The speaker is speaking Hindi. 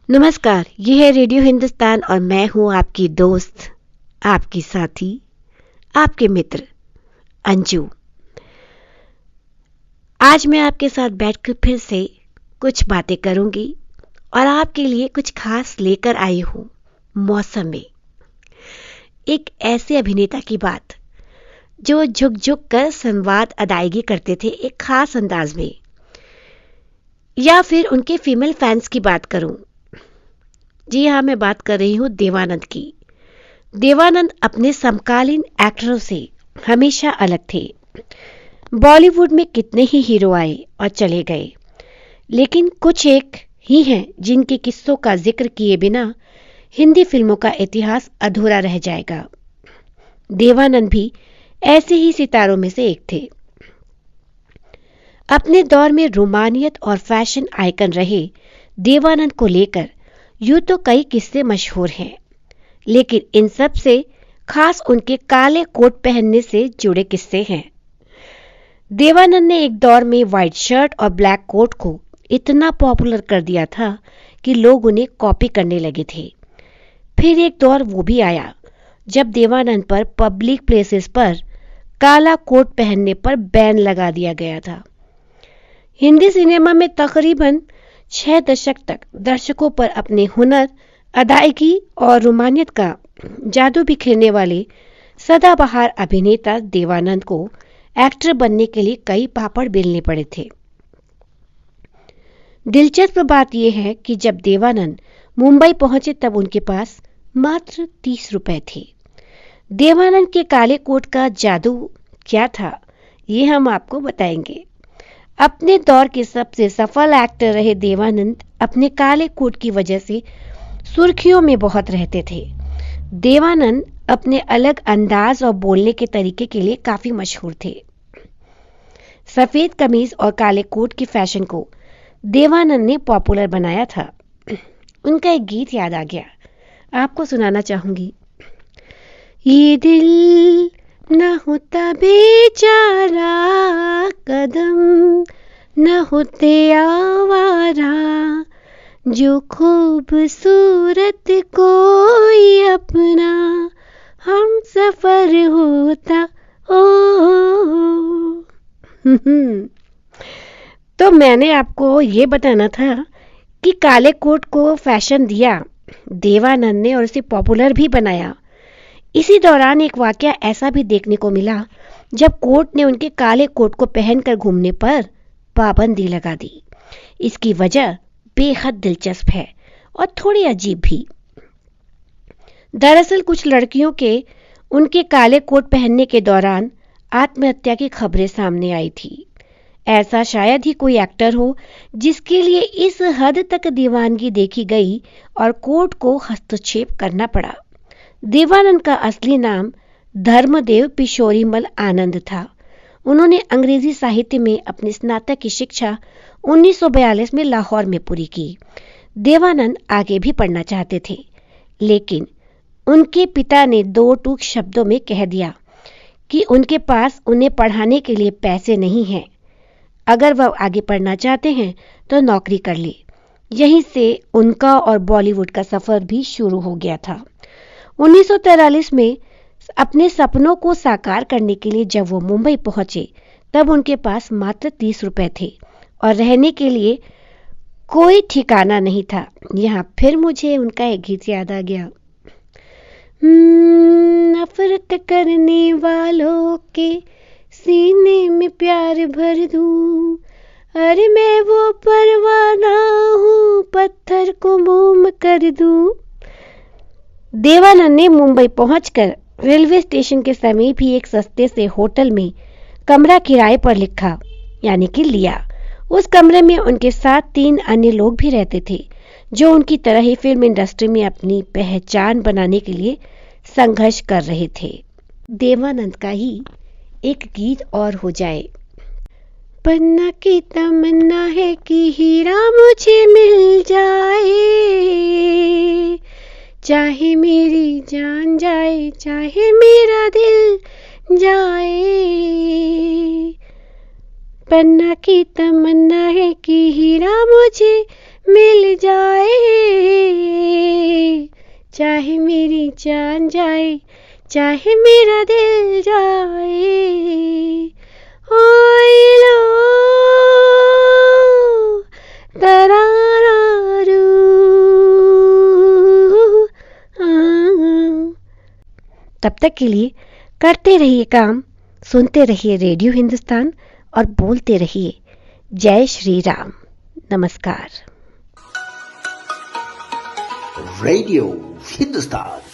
नमस्कार, ये है रेडियो हिंदुस्तान और मैं हूँ आपकी दोस्त, आपकी साथी, आपके मित्र अंजू। आज मैं आपके साथ बैठकर फिर से कुछ बातें करूंगी और आपके लिए कुछ खास लेकर आई हूँ। मौसम में एक ऐसे अभिनेता की बात जो झुक झुक कर संवाद अदायगी करते थे एक खास अंदाज में, या फिर उनके फीमेल फैंस की बात करूं। जी हाँ, मैं बात कर रही हूँ देवानंद की। देवानंद अपने समकालीन एक्टरों से हमेशा अलग थे। बॉलीवुड में कितने ही हीरो आए और चले गए, लेकिन कुछ एक ही हैं जिनके किस्सों का जिक्र किए बिना हिंदी फिल्मों का इतिहास अधूरा रह जाएगा। देवानंद भी ऐसे ही सितारों में से एक थे। अपने दौर में रोमानियत और फैशन आइकन रहे देवानंद को लेकर यूं तो कई किस्से मशहूर हैं, लेकिन इन सब से खास उनके काले कोट पहनने से जुड़े किस्से हैं। देवानंद ने एक दौर में व्हाइट शर्ट और ब्लैक कोट को इतना पॉपुलर कर दिया था कि लोग उन्हें कॉपी करने लगे थे। फिर एक दौर वो भी आया जब देवानंद पर पब्लिक प्लेसेस पर काला कोट पहनने पर बैन लगा दिया गया था। हिंदी सिनेमा में तकरीबन 6 दशक तक दर्शकों पर अपने हुनर, अदायगी और रोमानियत का जादू बिखेरने वाले सदाबहार अभिनेता देवानंद को एक्टर बनने के लिए कई पापड़ बेलने पड़े थे। दिलचस्प बात यह है कि जब देवानंद मुंबई पहुंचे तब उनके पास मात्र 30 रुपए थे। देवानंद के काले कोट का जादू क्या था, ये हम आपको बताएंगे। अपने दौर के सबसे सफल एक्टर रहे देवानंद अपने काले कोट की वजह से सुर्खियों में बहुत रहते थे। देवानंद अपने अलग अंदाज और बोलने के तरीके के लिए काफी मशहूर थे। सफेद कमीज और काले कोट की फैशन को देवानंद ने पॉपुलर बनाया था। उनका एक गीत याद आ गया, आपको सुनाना चाहूंगी। ये दिल न होता बेचारा, कदम न होते आवारा, जो खूबसूरत कोई अपना हम सफर होता ओ। तो मैंने आपको ये बताना था कि काले कोट को फैशन दिया देवानंद ने और उसे पॉपुलर भी बनाया। इसी दौरान एक वाकया ऐसा भी देखने को मिला जब कोर्ट ने उनके काले कोट को पहनकर घूमने पर पाबंदी लगा दी। इसकी वजह बेहद दिलचस्प है और थोड़ी अजीब भी। दरअसल कुछ लड़कियों के उनके काले कोट पहनने के दौरान आत्महत्या की खबरें सामने आई थी। ऐसा शायद ही कोई एक्टर हो जिसके लिए इस हद तक दीवानगी देखी गई और कोर्ट को हस्तक्षेप करना पड़ा। देवानंद का असली नाम धर्मदेव पिशोरीमल आनंद था। उन्होंने अंग्रेजी साहित्य में अपनी स्नातक की शिक्षा 1942 में लाहौर में पूरी की। देवानंद आगे भी पढ़ना चाहते थे, लेकिन उनके पिता ने 2 टूक शब्दों में कह दिया कि उनके पास उन्हें पढ़ाने के लिए पैसे नहीं हैं। अगर वह आगे पढ़ना चाहते हैं तो नौकरी कर ले। यहीं से उनका और बॉलीवुड का सफर भी शुरू हो गया था। 1943 में अपने सपनों को साकार करने के लिए जब वो मुंबई पहुंचे तब उनके पास मात्र 30 रुपए थे और रहने के लिए कोई ठिकाना नहीं था। यहाँ फिर मुझे उनका एक गीत याद आ गया। नफरत करने वालों के सीने में प्यार भर दूं, अरे मैं वो परवाना हूँ पत्थर को मोम कर दूं। देवानंद ने मुंबई पहुंचकर रेलवे स्टेशन के समीप ही एक सस्ते से होटल में कमरा किराए पर लिखा, यानी कि लिया। उस कमरे में उनके साथ 3 अन्य लोग भी रहते थे जो उनकी तरह ही फिल्म इंडस्ट्री में अपनी पहचान बनाने के लिए संघर्ष कर रहे थे। देवानंद का ही एक गीत और हो जाए। पन्ना की तमन्ना है कि हीरा मुझे मिल जाए, चाहे मेरी जान जाए चाहे मेरा दिल जाए। पन्ना की तमन्ना है कि हीरा मुझे मिल जाए, चाहे मेरी जान जाए, चाहे मेरा दिल जाए, ओए लो तरारू। तब तक के लिए करते रहिए काम, सुनते रहिए रेडियो हिंदुस्तान और बोलते रहिए जय श्री राम। नमस्कार। रेडियो हिंदुस्तान।